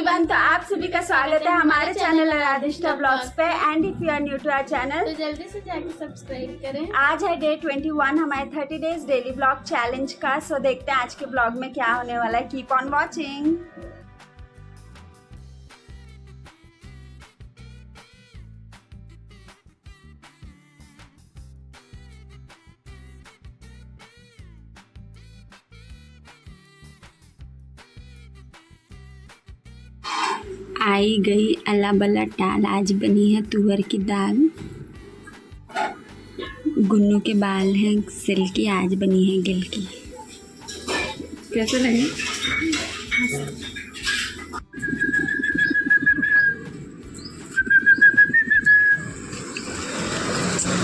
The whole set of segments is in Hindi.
एवरीवन, तो आप सभी का स्वागत है हमारे चैनल राधिष्ठा ब्लॉग्स पे। And if you are new to our channel तो जल्दी से जाके सब्सक्राइब करें। आज है डे 21 हमारे 30 डेज डेली ब्लॉग चैलेंज का। सो देखते हैं आज के ब्लॉग में क्या होने वाला है। Keep on watching. आई गई अल्लाह बल्ला टाल। आज बनी है तुअर की दाल। गुन्नू के बाल हैं सिल्की, आज बनी है गिलकी। कैसे लगे?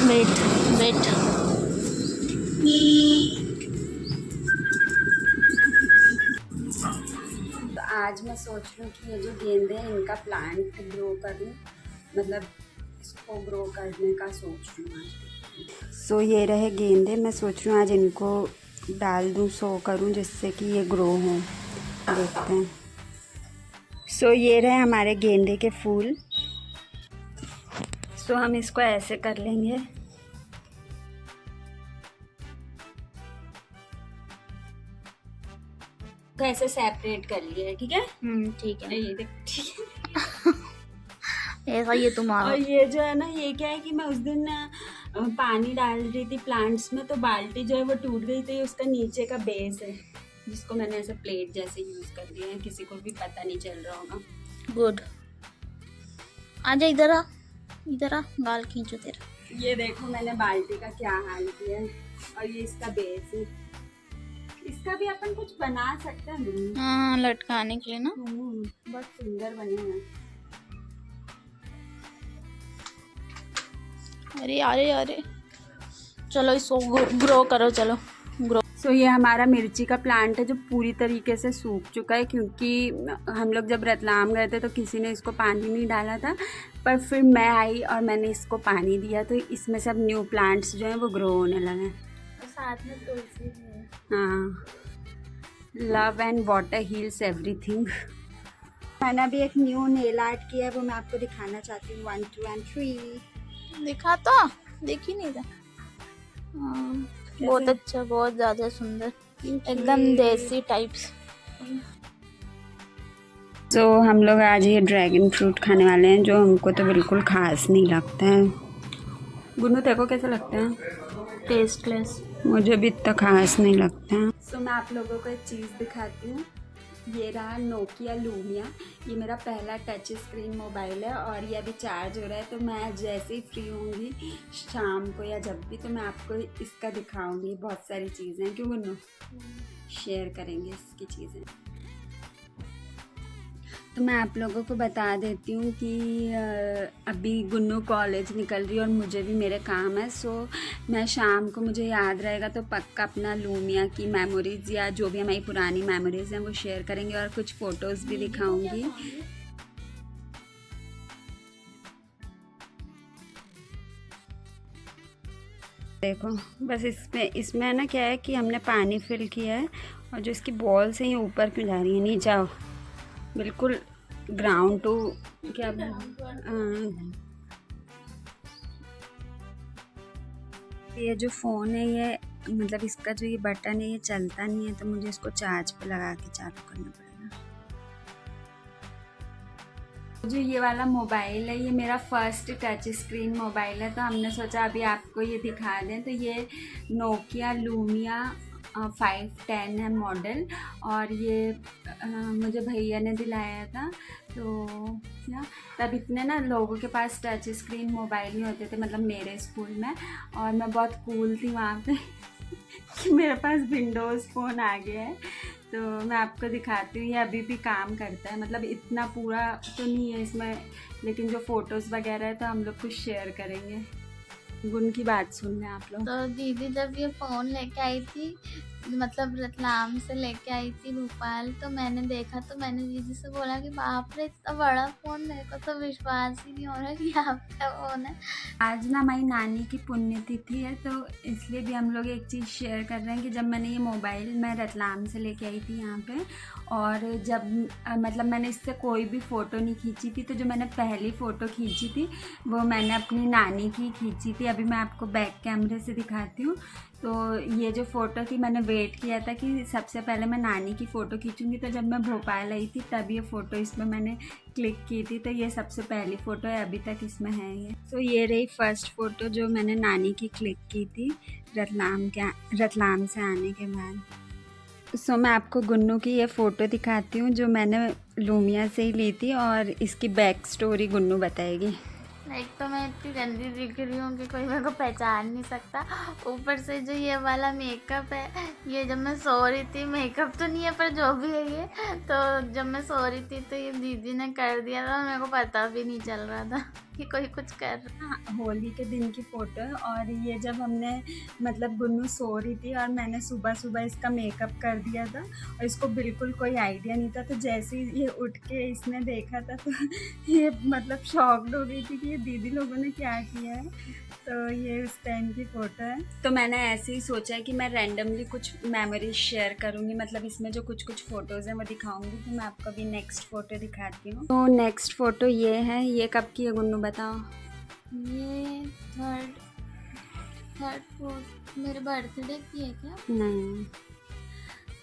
वेट वेट तो आज मैं सोच रही हूँ कि ये जो गेंदे हैं इनका प्लांट ग्रो करूँ, मतलब इसको ग्रो करने का सोच रही हूँ आज। सो ये रहे गेंदे, मैं सोच रही हूँ आज इनको डाल दूँ, सो करूँ जिससे कि ये ग्रो हों। देखते हैं। सो ये रहे हमारे गेंदे के फूल। सो हम इसको ऐसे कर लेंगे। ऐसे सेपरेट कर लिया, ठीक है? ठीक है। ये देख, ठीक है। ऐसा ये तुम्हारा। और ये जो है ना, ये क्या है कि मैं उस दिन पानी डाल रही थी प्लांट्स में, तो बाल्टी जो है वो टूट गई थी। उसका नीचे का बेस है जिसको मैंने ऐसे प्लेट जैसे यूज़ कर दिया है, किसी को भी पता नहीं चल रहा होगा। गुड। आजा इधर आ, इधर आ, गाल खींचो तेरा। ये देखो मैंने बाल्टी का क्या हाल किया है। और ये इसका बेस है। इसका भी अपन कुछ बना सकते हैं। हाँ, लटकाने के लिए ना। बहुत सुंदर बने हैं। अरे अरे अरे, चलो इसको ग्रो करो, चलो ग्रो। सो ये हमारा मिर्ची का प्लांट है जो पूरी तरीके से सूख चुका है, क्योंकि हम लोग जब रतलाम गए थे तो किसी ने इसको पानी नहीं डाला था, पर फिर मैं आई और मैंने इसको पानी दिया, तो इसमें सब न्यू प्लांट्स जो हैं वो ग्रो होने लगे। साथ में तुलसी भी है। हाँ, love and water heals everything. मैंने अभी एक न्यू नेल आर्ट किया है, वो मैं आपको दिखाना चाहती हूँ। 1 2 and 3 दिखा तो, देख ही नहीं था। बहुत अच्छा, बहुत ज्यादा सुंदर, एकदम देसी टाइप्स। तो हम लोग आज ये ड्रैगन फ्रूट खाने वाले हैं, जो हमको तो बिल्कुल खास नहीं लगता है। गुन्नू तेरे को कैसे लगता है? टेस्टलेस। मुझे भी इतना खास नहीं लगता है। सो मैं आप लोगों को एक चीज़ दिखाती हूँ। ये रहा नोकिया लूमिया। ये मेरा पहला टच स्क्रीन मोबाइल है और ये अभी चार्ज हो रहा है। तो मैं जैसे ही फ्री होंगी शाम को या जब भी, तो मैं आपको इसका दिखाऊंगी। बहुत सारी चीज़ें हैं, क्यों गुन्नू? शेयर करेंगे इसकी चीज़ें। तो मैं आप लोगों को बता देती हूँ कि अभी गुन्नू कॉलेज निकल रही है और मुझे भी मेरे काम है। सो मैं शाम को, मुझे याद रहेगा तो पक्का अपना लूमिया की मेमोरीज़ या जो भी हमारी पुरानी मेमोरीज़ हैं वो शेयर करेंगे और कुछ फ़ोटोज़ भी दिखाऊंगी। देखो बस इसमें ना क्या है कि हमने पानी फिल किया है और जो इसकी बॉल्स हैं ये ऊपर क्यों जा रही है? नीचे आओ, बिल्कुल ग्राउंड टू क्या ये जो फ़ोन है ये, मतलब इसका जो ये बटन है ये चलता नहीं है, तो मुझे इसको चार्ज पे लगा के चालू करना पड़ेगा। जो ये वाला मोबाइल है ये मेरा फर्स्ट टच स्क्रीन मोबाइल है, तो हमने सोचा अभी आपको ये दिखा दें। तो ये नोकिया लूमिया 510 है मॉडल, और ये मुझे भैया ने दिलाया था। तो ना तब इतने ना लोगों के पास टच स्क्रीन मोबाइल नहीं होते थे, मतलब मेरे स्कूल में, और मैं बहुत कूल थी वहाँ पे कि मेरे पास विंडोज़ फ़ोन आ गया है। तो मैं आपको दिखाती हूँ। ये अभी भी काम करता है, मतलब इतना पूरा तो नहीं है इसमें, लेकिन जो फ़ोटोज़ वगैरह है तो हम लोग कुछ शेयर करेंगे। गुन की बात सुन लें आप लोग। तो दीदी जब ये फोन लेके आई थी मतलब रतलाम से लेके आई थी भोपाल, तो मैंने देखा तो मैंने दीदी से बोला कि बाप रे इतना बड़ा फ़ोन, मेरे को तो विश्वास ही नहीं हो रहा कि आपका फ़ोन है। आज ना हमारी नानी की पुण्यतिथि है, तो इसलिए भी हम लोग एक चीज़ शेयर कर रहे हैं कि जब मैंने ये मोबाइल मैं रतलाम से लेके आई थी यहाँ पे, और जब मतलब मैंने इससे कोई भी फ़ोटो नहीं खींची थी, तो जो मैंने पहली फ़ोटो खींची थी वो मैंने अपनी नानी की खींची थी। अभी मैं आपको बैक कैमरे से दिखाती हूँ। तो ये जो फ़ोटो थी, मैंने वेट किया था कि सबसे पहले मैं नानी की फ़ोटो खींचूंगी, तो जब मैं भोपाल आई थी तब ये फ़ोटो इसमें मैंने क्लिक की थी। तो ये सबसे पहली फ़ोटो है, अभी तक इसमें है ये। तो ये रही फर्स्ट फ़ोटो जो मैंने नानी की क्लिक की थी रतलाम से आने के बाद। सो मैं आपको गुन्नू की ये फ़ोटो दिखाती हूँ जो मैंने लूमिया से ही ली थी, और इसकी बैक स्टोरी गुन्नू बताएगी। एक तो मैं इतनी गंदी दिख रही हूँ कि कोई मेरे को पहचान नहीं सकता, ऊपर से जो ये वाला मेकअप है, ये जब मैं सो रही थी, मेकअप तो नहीं है पर जो भी है ये, तो जब मैं सो रही थी तो ये दीदी ने कर दिया था, मेरे को पता भी नहीं चल रहा था कि कोई कुछ कर रहा। हाँ, होली के दिन की फ़ोटो है, और ये जब हमने मतलब गुन्नू सो रही थी और मैंने सुबह सुबह इसका मेकअप कर दिया था, और इसको बिल्कुल कोई आइडिया नहीं था। तो जैसे ही ये उठ के इसने देखा था तो ये मतलब शॉक्ड हो गई थी कि ये दीदी लोगों ने क्या किया है। तो ये उस टाइम की फ़ोटो है। तो मैंने ऐसे ही सोचा है कि मैं रैंडमली कुछ मेमोरीज शेयर करूँगी, मतलब इसमें जो कुछ कुछ फ़ोटोज़ हैं वो दिखाऊँगी। तो मैं आपको अभी नेक्स्ट फ़ोटो दिखाती हूँ। तो नेक्स्ट फ़ोटो ये है। ये कब की है गुन्नू, बताओ? ये थर्ड फोर्थ मेरे बर्थडे की है क्या? नहीं।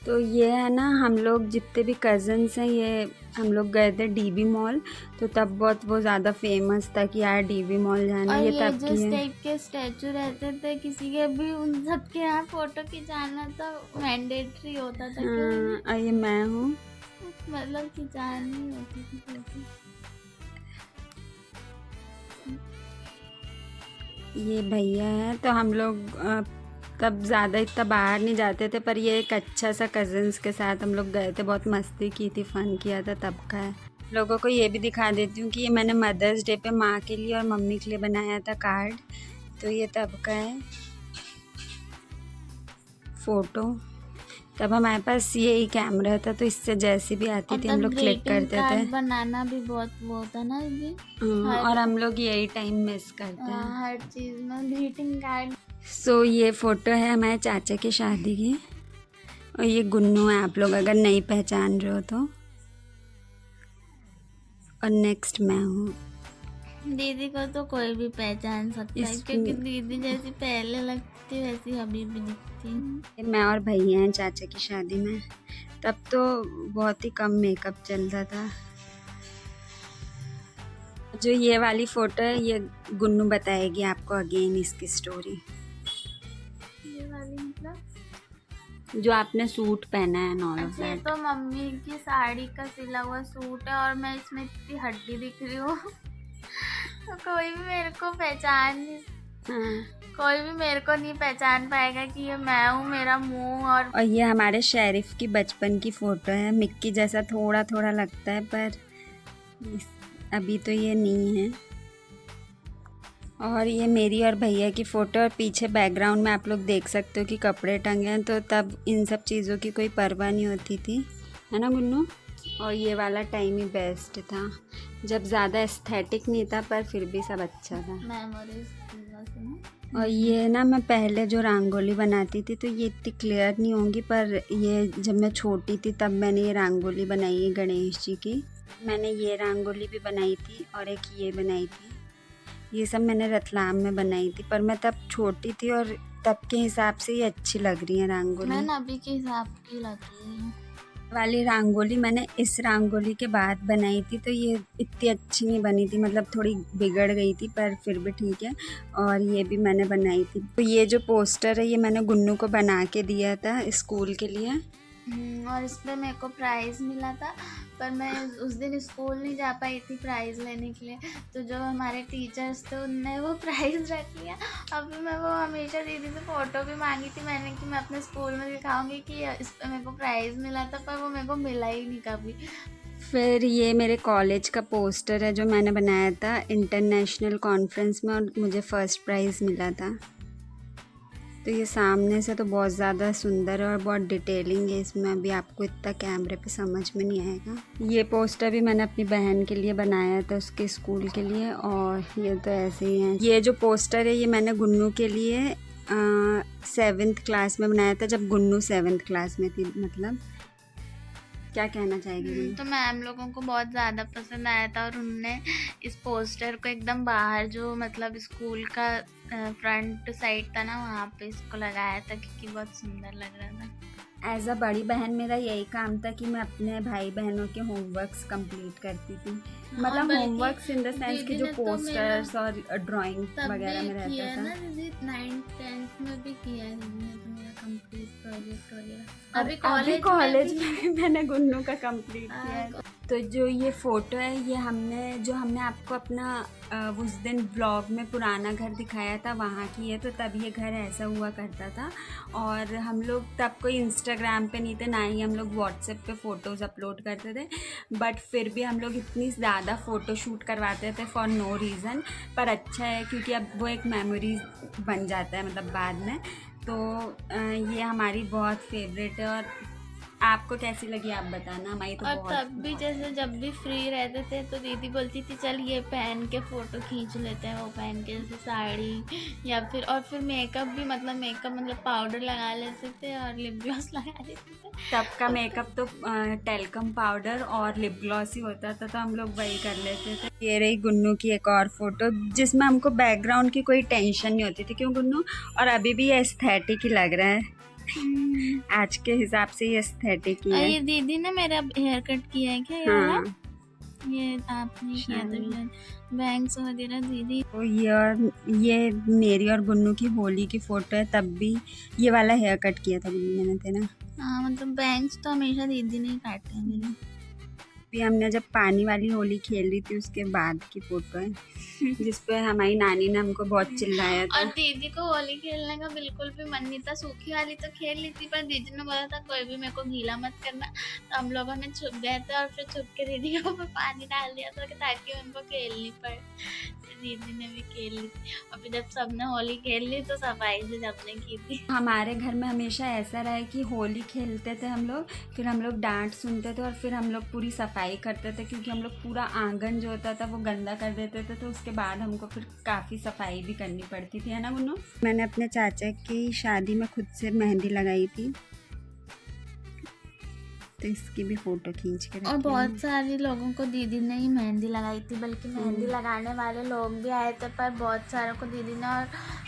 तो ये है ना, हम लोग जितने भी कज़न्स हैं, ये हम लोग गए थे डीबी मॉल, तो तब बहुत वो ज़्यादा फेमस था कि यार डीबी मॉल जाना। और ये ये तब की जिस है। टाइप के स्टैचू रहते थे किसी के भी, उन सब के यहाँ फोटो खिंचाना तो मैंडेटरी होता था क्यों? हाँ, और ये मैं हूँ। मतलब खिंचानी होती थी फोटो। ये भैया है। तो हम लोग तब ज़्यादा इतना बाहर नहीं जाते थे, पर ये एक अच्छा सा कज़न्स के साथ हम लोग गए थे, बहुत मस्ती की थी, फ़न किया था, तब का है। लोगों को ये भी दिखा देती हूँ कि ये मैंने मदर्स डे पे माँ के लिए और मम्मी के लिए बनाया था कार्ड। तो ये तब का है फ़ोटो। तब हमारे पास यही कैमरा था, तो इससे जैसी भी आती और थी हम तब लोग क्लिक ग्रीटिंग करते थे। कार्ड बनाना भी बहुत वो होता ना जी। और हम लोग यही टाइम मिस करते हैं। हर चीज में ग्रीटिंग कार्ड। सो ये फ़ोटो है हमारे चाचा की शादी की, और ये गुन्नू है, आप लोग अगर नहीं पहचान रहे हो तो। और नेक्स्ट मैं हूँ। दीदी को तो कोई भी पहचान सकता है, क्योंकि दीदी जैसी पहले लगती वैसी अभी भी दिखती। मैं और भैया हैं चाचा की शादी में। तब तो बहुत ही कम मेकअप चलता था। जो ये वाली फ़ोटो है, ये गुन्नू बताएगी आपको अगेन इसकी स्टोरी। ये वाली मतलब जो आपने सूट पहना है नॉल ऑफ अच्छा, ये दैट। तो मम्मी की साड़ी का सिला हुआ सूट है और मैं इसमें इतनी हड्डी दिख रही हूँ तो कोई भी मेरे को पहचान नहीं, हाँ। कोई भी मेरे को नहीं पहचान पाएगा कि ये मैं हूँ, मेरा मुंह। और ये हमारे शेरिफ की बचपन की फ़ोटो है। मिक्की जैसा थोड़ा थोड़ा लगता है, पर अभी तो ये नहीं है। और ये मेरी और भैया की फ़ोटो, और पीछे बैकग्राउंड में आप लोग देख सकते हो कि कपड़े टंगे हैं। तो तब इन सब चीज़ों की कोई परवाह नहीं होती थी, है ना गुन्नू? और ये वाला टाइम ही बेस्ट था, जब ज़्यादा एस्थेटिक नहीं था पर फिर भी सब अच्छा था। मेमोरीज। और ये ना, मैं पहले जो रंगोली बनाती थी, तो ये इतनी क्लियर नहीं होंगी, पर ये जब मैं छोटी थी तब मैंने ये रंगोली बनाई है गणेश जी की। मैंने ये रंगोली भी बनाई थी और एक ये बनाई थी। ये सब मैंने रतलाम में बनाई थी, पर मैं तब छोटी थी और तब के हिसाब से ये अच्छी लग रही है रंगोली। मैं अभी के हिसाब की लग रही है। वाली रंगोली मैंने इस रंगोली के बाद बनाई थी, तो ये इतनी अच्छी नहीं बनी थी, मतलब थोड़ी बिगड़ गई थी, पर फिर भी ठीक है। और ये भी मैंने बनाई थी। तो ये जो पोस्टर है, ये मैंने गुन्नू को बना के दिया था स्कूल के लिए। और इस पर मेरे को प्राइज़ मिला था, पर मैं उस दिन स्कूल नहीं जा पाई थी प्राइज़ लेने के लिए, तो जो हमारे टीचर्स थे उनने वो प्राइज़ रख लिया। अभी मैं वो हमेशा दीदी से फ़ोटो भी मांगी थी मैंने कि मैं अपने स्कूल में दिखाऊंगी कि इस पर मेरे को प्राइज़ मिला था, पर वो मेरे को मिला ही नहीं कभी। फिर ये मेरे कॉलेज का पोस्टर है जो मैंने बनाया था इंटरनेशनल कॉन्फ्रेंस में, और मुझे फ़र्स्ट प्राइज़ मिला था। तो ये सामने से तो बहुत ज़्यादा सुंदर है और बहुत डिटेलिंग है इसमें, अभी आपको इतना कैमरे पे समझ में नहीं आएगा। ये पोस्टर भी मैंने अपनी बहन के लिए बनाया था, उसके स्कूल के लिए, और ये तो ऐसे ही है। ये जो पोस्टर है ये मैंने गुन्नू के लिए 7th क्लास में बनाया था, जब गुन्नू 7th क्लास में थी। मतलब क्या कहना चाहेगी गुन्नू? तो मैम लोगों को बहुत ज़्यादा पसंद आया था और उनने इस पोस्टर को एकदम बाहर जो मतलब स्कूल का फ्रंट साइड था ना, वहाँ पे इसको लगाया था क्योंकि बहुत सुंदर लग रहा था। एज अ बड़ी बहन मेरा यही काम था कि मैं अपने भाई बहनों के होमवर्क्स कंप्लीट करती थी। मतलब बल्कि होमवर्क्स इन द सेंस कि दीदी जो ने तो पोस्टर्स और ड्राइंग तब वगैरह भी में किया रहता है ना था। दीदी, 9th 10th में भी किया है दीदी ने तो मेरा कंप्लीट प्रोजेक्ट वगैरह। और अभी कॉलेज में मैंने गुन्नू का कंप्लीट किया है। तो जो ये फ़ोटो है ये हमने आपको अपना उस दिन ब्लॉग में पुराना घर दिखाया था वहाँ की है। तो तब ये घर ऐसा हुआ करता था और हम लोग तब कोई इंस्टाग्राम पे नहीं थे, ना ही हम लोग व्हाट्सएप पे फ़ोटोज़ अपलोड करते थे, बट फिर भी हम लोग इतनी ज़्यादा फ़ोटो शूट करवाते थे फॉर नो रीज़न। पर अच्छा है क्योंकि अब वो एक मेमोरीज बन जाता है मतलब बाद में। तो ये हमारी बहुत फेवरेट है। और आपको कैसी लगी आप बताना, हमारी तो और बहुत। तब भी जैसे जब भी फ्री रहते थे तो दीदी बोलती थी चल ये पहन के फ़ोटो खींच लेते हैं, वो पहन के जैसे साड़ी या फिर मेकअप भी, मतलब पाउडर लगा लेते थे और लिप ग्लॉस लगा लेते थे। तब का मेकअप तो टेल्कम पाउडर और लिप ग्लॉस ही होता था, तो हम लोग वही कर लेते थे। ये रही गुन्नू की एक और फोटो जिसमें हमको बैकग्राउंड की कोई टेंशन नहीं होती थी, क्यों गुन्नू? और अभी भी ये एस्थेटिक ही लग रहा है। आज के हिसाब से ये एस्थेटिक ही है। ये दीदी ने मेरा हेयर कट किया है क्या? ये वाला? हाँ, ये आपने किया था बैंग्स वगैरह दीदी। तो ये मेरी और गुन्नू की होली की फोटो है, तब भी ये वाला हेयर कट किया था गुन्नू मैंने, थे ना। हाँ मतलब बैंग्स तो हमेशा दीदी ने ही काटे हैं मेरे। भी हमने जब पानी वाली होली खेल रही थी उसके बाद की फोटो है जिसपे हमारी नानी ने हमको बहुत चिल्लाया था। और दीदी को होली खेलने का बिल्कुल भी मन नहीं था। सूखी वाली तो खेल ली थी पर दीदी ने बोला था कोई भी मेरे को गीला मत करना, तो हम लोगों ने छुप गए थे और फिर छुप के दीदी को पानी डाल दिया था ताकि उनको खेलनी पड़े। दीदी ने भी खेल ली थी और फिर जब सबने होली खेल ली तो सफाई से सबने की थी। हमारे घर में हमेशा ऐसा रहा है कि होली खेलते थे हम लोग, फिर हम लोग डांट सुनते थे और फिर हम लोग पूरी सफाई करते थे, क्योंकि हम लोग पूरा आंगन जो होता था वो गंदा कर देते थे, तो उसके बाद हमको फिर काफ़ी सफाई भी करनी पड़ती थी, है ना गुन्नू? मैंने अपने चाचा की शादी में खुद से मेहंदी लगाई थी, तो इसकी भी फोटो खींच के और बहुत सारे लोगों को दीदी ने ही मेहंदी लगाई थी, बल्कि मेहंदी लगाने वाले लोग भी आए थे, पर बहुत सारों को दीदी ने, और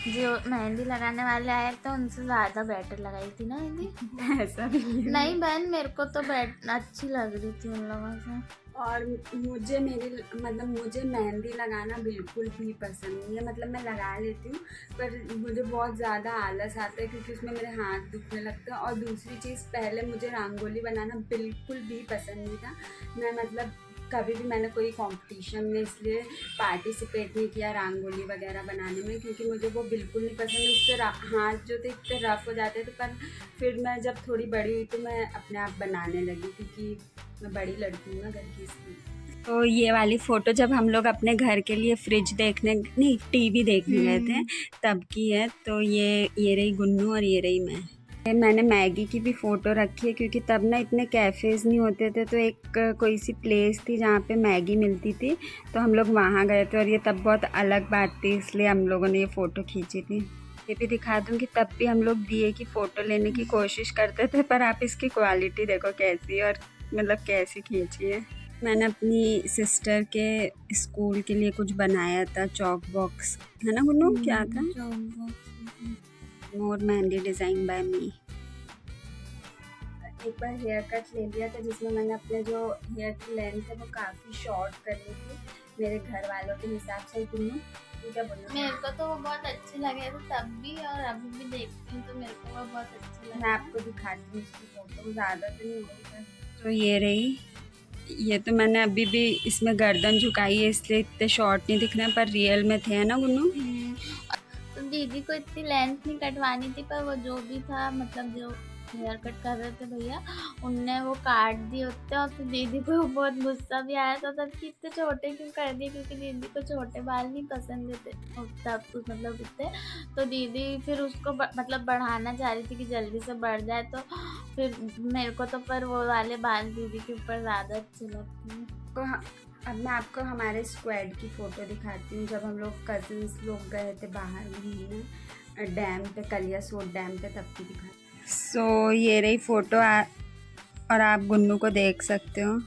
जो मेहंदी लगाने वाले आए थे उनसे ज़्यादा बेटर लगाई थी ना दीदी? ऐसा भी नहीं बहन, मेरे को तो अच्छी लग रही थी उन लोगों से। और मुझे मेहंदी लगाना बिल्कुल भी पसंद नहीं है। मतलब मैं लगा लेती हूँ पर मुझे बहुत ज़्यादा आलस आता है क्योंकि उसमें मेरे हाथ दुखने लगते हैं। और दूसरी चीज़, पहले मुझे रंगोली बनाना बिल्कुल भी पसंद नहीं था। मैं मतलब कभी भी मैंने कोई कंपटीशन में इसलिए पार्टिसिपेट नहीं किया रंगोली वगैरह बनाने में, क्योंकि मुझे वो बिल्कुल नहीं पसंद। उससे हाथ जो थे इतने रफ हो जाते थे। पर फिर मैं जब थोड़ी बड़ी हुई तो मैं अपने आप बनाने लगी, क्योंकि मैं बड़ी लड़की हूँ ना घर की, इसलिए। तो ये वाली फ़ोटो जब हम लोग अपने घर के लिए फ्रिज देखने नहीं टीवी देखने गए थे तब की है। तो ये रही गुन्नू और ये रही मैं। मैंने मैगी की भी फ़ोटो रखी है, क्योंकि तब ना इतने कैफ़ेज़ नहीं होते थे, तो एक कोई सी प्लेस थी जहाँ पे मैगी मिलती थी, तो हम लोग वहाँ गए थे। और ये तब बहुत अलग बात थी, इसलिए हम लोगों ने ये फ़ोटो खींची थी। ये भी दिखा दूँ कि तब भी हम लोग दिए की फ़ोटो लेने की कोशिश करते थे, पर आप इसकी क्वालिटी देखो कैसी है और मतलब कैसी खींची है। मैंने अपनी सिस्टर के स्कूल के लिए कुछ बनाया था, चॉक बॉक्स, है ना गुन्नू? क्या था? मोर मेहंदी डिज़ाइन बाय मी। एक बार हेयर कट ले लिया था जिसमें मैंने अपने जो हेयर की लेंथ है वो काफ़ी शॉर्ट कर ली थी मेरे घर वालों के हिसाब से। गुन्नू क्या बोलना? मेरे को तो वो बहुत अच्छे लगे थे तब भी, और अभी भी देखती हूँ तो मेरे को वो बहुत अच्छे लगे। मैं आपको दिखाती हूँ उसकी फ़ोटो, ज़्यादा तो नहीं होगी। तो ये रही, ये तो मैंने अभी भी इसमें गर्दन झुकाई है इसलिए इतने शॉर्ट नहीं दिख रहे हैं, पर रियल में थे, है ना गुन्नू? तो दीदी को इतनी लेंथ नहीं कटवानी थी, पर वो जो भी था मतलब जो हेयर कट कर रहे थे भैया, उनने वो काट दिए होते और फिर दीदी को बहुत गुस्सा भी आया था तब कि इतने छोटे क्यों कर दिए, क्योंकि दीदी को छोटे बाल नहीं पसंद थे तब मतलब इतने। तो दीदी फिर उसको मतलब बढ़ाना चाह रही थी कि जल्दी से बढ़ जाए, तो फिर मेरे को तो पर वो वाले बाल दीदी के ऊपर ज़्यादा अच्छे लगते हैं। अब मैं आपको हमारे स्क्वाड की फ़ोटो दिखाती हूँ। जब हम लोग कजिन्स लोग गए थे बाहर घूमने डैम पे, कलियासोत डैम पे, तब की दिखाती। सो ये रही फ़ोटो और आप गुन्नू को देख सकते हो।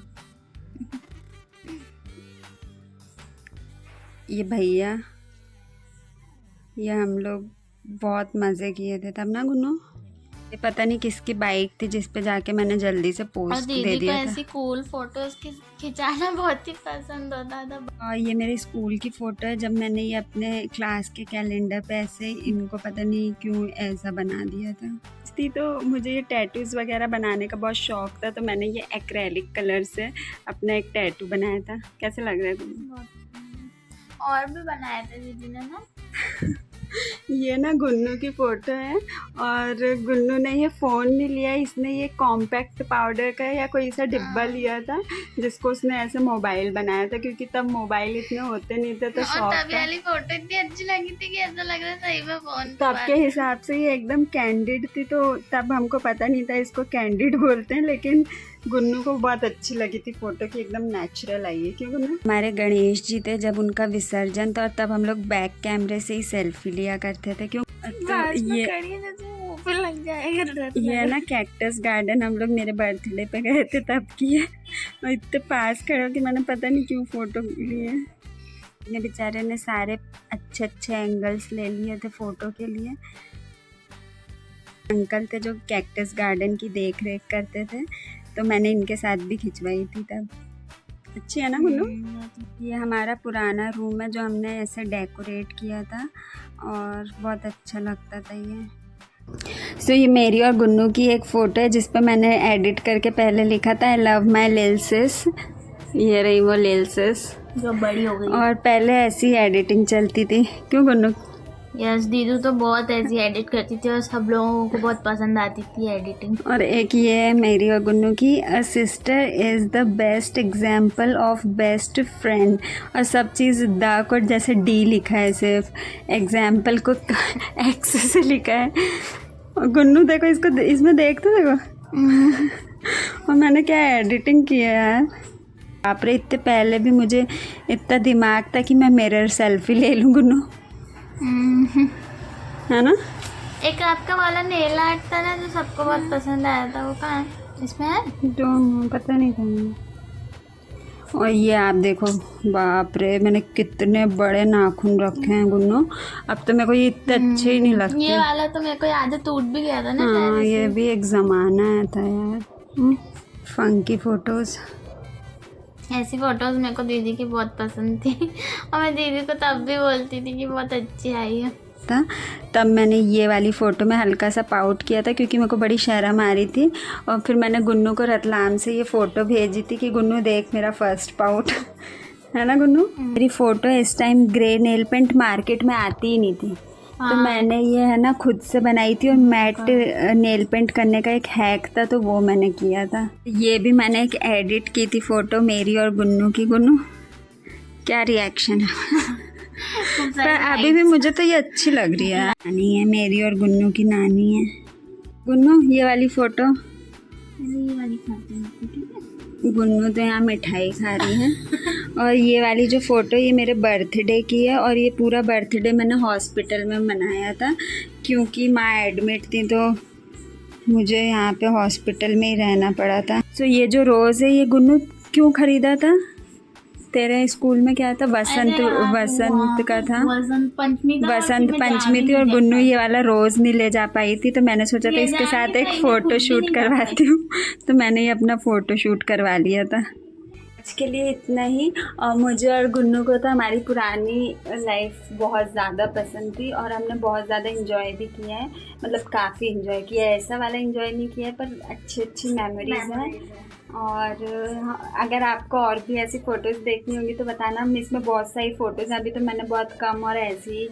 ये भैया, ये हम लोग बहुत मज़े किए थे तब ना गुन्नू। ये पता नहीं किसकी बाइक थी जिस पे जाके मैंने जल्दी से पोस्ट दे दिया था। दीदी को ऐसी कूल फोटोज खिंचाना बहुत ही पसंद होता था। और ये मेरे स्कूल की फ़ोटो है जब मैंने ये अपने क्लास के कैलेंडर पे ऐसे इनको पता नहीं क्यों ऐसा बना दिया था। तो मुझे ये टैटूज़ वगैरह बनाने का बहुत शौक था, तो मैंने ये एक्रेलिक कलर से अपना एक टैटू बनाया था। कैसे लग रहा है तुम्हें? और भी बनाए थे दीदी ने ना। ये ना गुन्नू की फ़ोटो है और गुन्नू ने ये फ़ोन नहीं लिया, इसने ये कॉम्पैक्ट पाउडर का या कोई सा डिब्बा लिया था जिसको उसने ऐसे मोबाइल बनाया था, क्योंकि तब मोबाइल इतने होते नहीं थे। तो शौक तब वाली फोटो इतनी अच्छी लगी थी कि ऐसा लग रहा था सही में फोन। तब के हिसाब से ये एकदम कैंडिड थी, तो तब हमको पता नहीं था इसको कैंडिड बोलते हैं, लेकिन गुन्नू को बहुत अच्छी लगी थी फ़ोटो की, एकदम नेचुरल आई है। क्यों गुन्नू? हमारे गणेश जी थे जब उनका विसर्जन था, और तब हम लोग बैक कैमरे से ही सेल्फी लिया करते थे। क्यों? तो ये लग जाएगा। ये ना कैक्टस गार्डन हम लोग मेरे बर्थडे पे गए थे तब की है, और इतने पास खड़े हो कि मैंने पता नहीं क्यों फ़ोटो लिए। मेरे बेचारे ने सारे अच्छे अच्छे एंगल्स ले लिए थे फ़ोटो के लिए। अंकल थे जो कैक्टस गार्डन की देख रेख करते थे, तो मैंने इनके साथ भी खिंचवाई थी तब। अच्छी है ना गुन्नू? ये हमारा पुराना रूम है जो हमने ऐसे डेकोरेट किया था और बहुत अच्छा लगता था ये। ये मेरी और गुन्नू की एक फ़ोटो है जिस पर मैंने एडिट करके पहले लिखा था आई लव माई लिल सिस। ये रही वो लिल सिस जो बड़ी हो गई। और पहले ऐसी एडिटिंग चलती थी। क्यों गुन्नू? यस, दीदू तो बहुत ऐसी एडिट करती थी और सब लोगों को बहुत पसंद आती थी एडिटिंग। और एक ये है मेरी और गुन्नू की, a sister is the best example of best friend, और सब चीज़ द को जैसे डी लिखा है, सिर्फ एग्जाम्पल को एक्स से लिखा है। और गुन्नू देखो इसको, इसमें देखते देखो और मैंने क्या एडिटिंग की है यार। बाप रे, इतने पहले भी मुझे इतना दिमाग था कि मैं मिरर सेल्फी ले लूँ गुन्नू, है ना? एक आपका वाला नेल आर्ट था ना जो सबको बहुत पसंद आया था, वो कहाँ है? इसमें है? जो पता नहीं था। और ये आप देखो, बाप रे मैंने कितने बड़े नाखून रखे हैं गुन्नू, अब तो मेरे को ये इतने अच्छे ही नहीं लगते। ये वाला तो मेरे को याद है टूट भी गया था ना। हाँ, ये भी एक ज़माना आया था यार। फंकी फ़ोटोज़, ऐसी फोटोज मेरे को दीदी की बहुत पसंद थी और मैं दीदी को तब भी बोलती थी कि बहुत अच्छी आई है। तब मैंने ये वाली फ़ोटो में हल्का सा पाउट किया था क्योंकि मेरे को बड़ी शर्म आ रही थी, और फिर मैंने गुन्नू को रतलाम से ये फ़ोटो भेजी थी कि गुन्नू देख मेरा फर्स्ट पाउट है ना गुन्नू? मेरी फ़ोटो इस time grey nail paint market में आती ही नहीं थी। तो मैंने ये है ना खुद से बनाई थी, और मैट नेल पेंट करने का एक हैक था तो वो मैंने किया था। ये भी मैंने एक एडिट की थी फ़ोटो मेरी और गुन्नू की। गुन्नू क्या रिएक्शन है? पर अभी भी मुझे तो ये अच्छी लग रही है। नानी है मेरी और गुन्नू की नानी है। गुन्नू ये वाली फ़ोटो, ये वाली खाते हैं। गुन्नू तो यहाँ मिठाई खा रही है और ये वाली जो फ़ोटो ये मेरे बर्थडे की है, और ये पूरा बर्थडे मैंने हॉस्पिटल में मनाया था क्योंकि माँ एडमिट थी तो मुझे यहाँ पे हॉस्पिटल में ही रहना पड़ा था। ये जो रोज़ है ये गुन्नू क्यों ख़रीदा था? तेरे स्कूल में क्या था? वसंत का था, वसंत पंचमी थी, और गुन्नू ये वाला रोज़ नहीं ले जा पाई थी, तो मैंने सोचा था इसके साथ एक फ़ोटो शूट करवाती हूँ, तो मैंने ये अपना फ़ोटो शूट करवा लिया था। आज के लिए इतना ही। और मुझे और गुन्नू को तो हमारी पुरानी लाइफ बहुत ज़्यादा पसंद थी और हमने बहुत ज़्यादा इंजॉय भी किया है, मतलब काफ़ी इंजॉय किया है। ऐसा वाला इंजॉय नहीं किया है पर अच्छी अच्छी मेमोरीज हैं। और अगर आपको और भी ऐसी फ़ोटोज़ देखनी होगी तो बताना, हम इसमें बहुत सारी फ़ोटोज़ हैं। अभी तो मैंने बहुत कम और ऐसे ही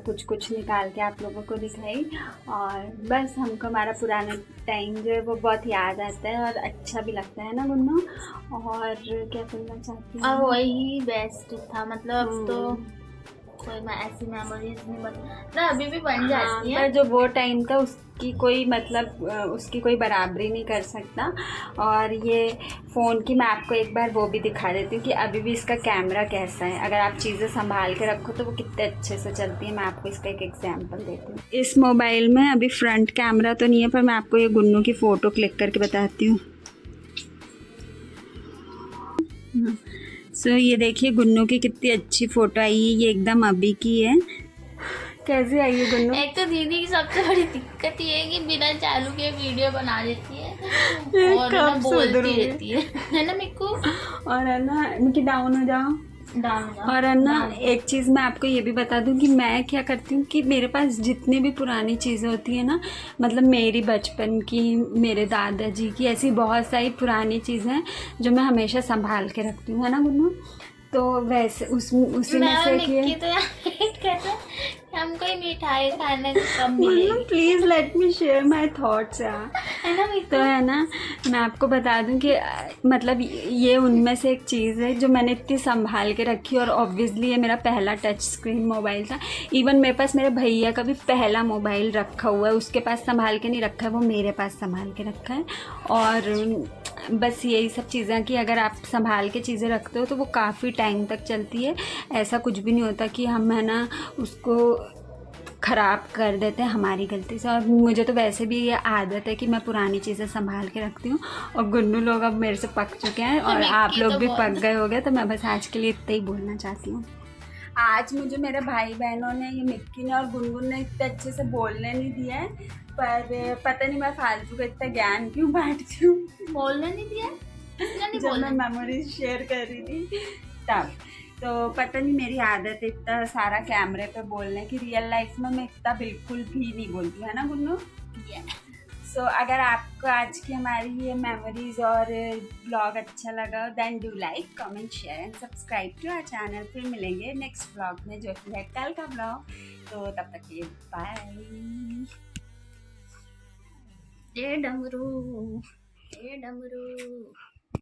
कुछ कुछ निकाल के आप लोगों को दिखाई। और बस हमको हमारा पुराना टाइम जो है वो बहुत याद आता है और अच्छा भी लगता है ना गुन्नू। और क्या बोलना चाहती अब हूँ, वही बेस्ट था, मतलब अब तो कोई ऐसी मेमोरीज नहीं बन, ना अभी भी बन जाती है। पर जो वो टाइम था उसकी कोई मतलब उसकी कोई बराबरी नहीं कर सकता। और ये फ़ोन की मैं आपको एक बार वो भी दिखा देती हूँ कि अभी भी इसका कैमरा कैसा है। अगर आप चीज़ें संभाल के रखो तो वो कितने अच्छे से चलती है। मैं आपको इसका एक एग्जांपल देती हूँ। इस मोबाइल में अभी फ्रंट कैमरा तो नहीं है, पर मैं आपको ये गुन्नू की फ़ोटो क्लिक करके बताती हूँ। सो ये देखिए गुन्नू की कितनी अच्छी फ़ोटो आई है, ये एकदम अभी की है। कैसी आई है गुन्नू? एक तो दीदी की सबसे बड़ी दिक्कत ये है कि बिना चालू के वीडियो बना देती है और ना कब बोलती सुधरोगे? रहती है ना मिक्कू? और है ना मिकी डाउन हो जाओ। डाउन और है ना एक चीज़ मैं आपको ये भी बता दूं कि मैं क्या करती हूँ कि मेरे पास जितनी भी पुरानी चीज़ें होती है ना, मतलब मेरी बचपन की, मेरे दादाजी की, ऐसी बहुत सारी पुरानी चीज़ें हैं जो मैं हमेशा संभाल के रखती हूँ, है ना गुन्नू? तो वैसे उसी में से कि मिक्की तो कहते हैं कि हमको ही मिठाई खाने को कब मिलेगी, please let me share my thoughts यार। है ना मिक्कू? तो है ना, मैं आपको बता दूं कि मतलब ये उनमें से एक चीज़ है जो मैंने इतनी संभाल के रखी। और ऑब्वियसली ये मेरा पहला टच स्क्रीन मोबाइल था। इवन मेरे पास मेरे भैया का भी पहला मोबाइल रखा हुआ है, उसके पास संभाल के नहीं रखा है, वो मेरे पास संभाल के रखा है। और बस यही सब चीज़ें कि अगर आप संभाल के चीज़ें रखते हो तो वो काफ़ी टाइम तक चलती है। ऐसा कुछ भी नहीं होता कि हम है ना उसको ख़राब कर देते हैं हमारी गलती से। और मुझे तो वैसे भी ये आदत है कि मैं पुरानी चीज़ें संभाल के रखती हूँ। और गुन्नू लोग अब मेरे से पक चुके हैं और आप लोग भी पक गए होंगे, तो मैं बस आज के लिए इतना ही बोलना चाहती हूँ। आज मुझे मेरे भाई बहनों ने, ये मिक्की ने और गुनगुन ने इतने अच्छे से बोलने नहीं दिया है, पर पता नहीं मैं फालतू का इतना ज्ञान क्यों बांटती हूँ। बोलने नहीं दिया? किसने नहीं जब बोलने मैं मेमोरीज शेयर कर रही थी तब, तो पता नहीं मेरी आदत है इतना सारा कैमरे पे बोलने की। रियल लाइफ में मैं इतना बिल्कुल भी नहीं बोलती, है ना गुन्नू? सो अगर आपको आज की हमारी ये मेमोरीज और ब्लॉग अच्छा लगा, then do like, comment, share and subscribe to our channel. फिर मिलेंगे नेक्स्ट ब्लॉग में जो कि है कल का ब्लॉग। तो तब तक के बाय। ए डमरू, ए डमरू।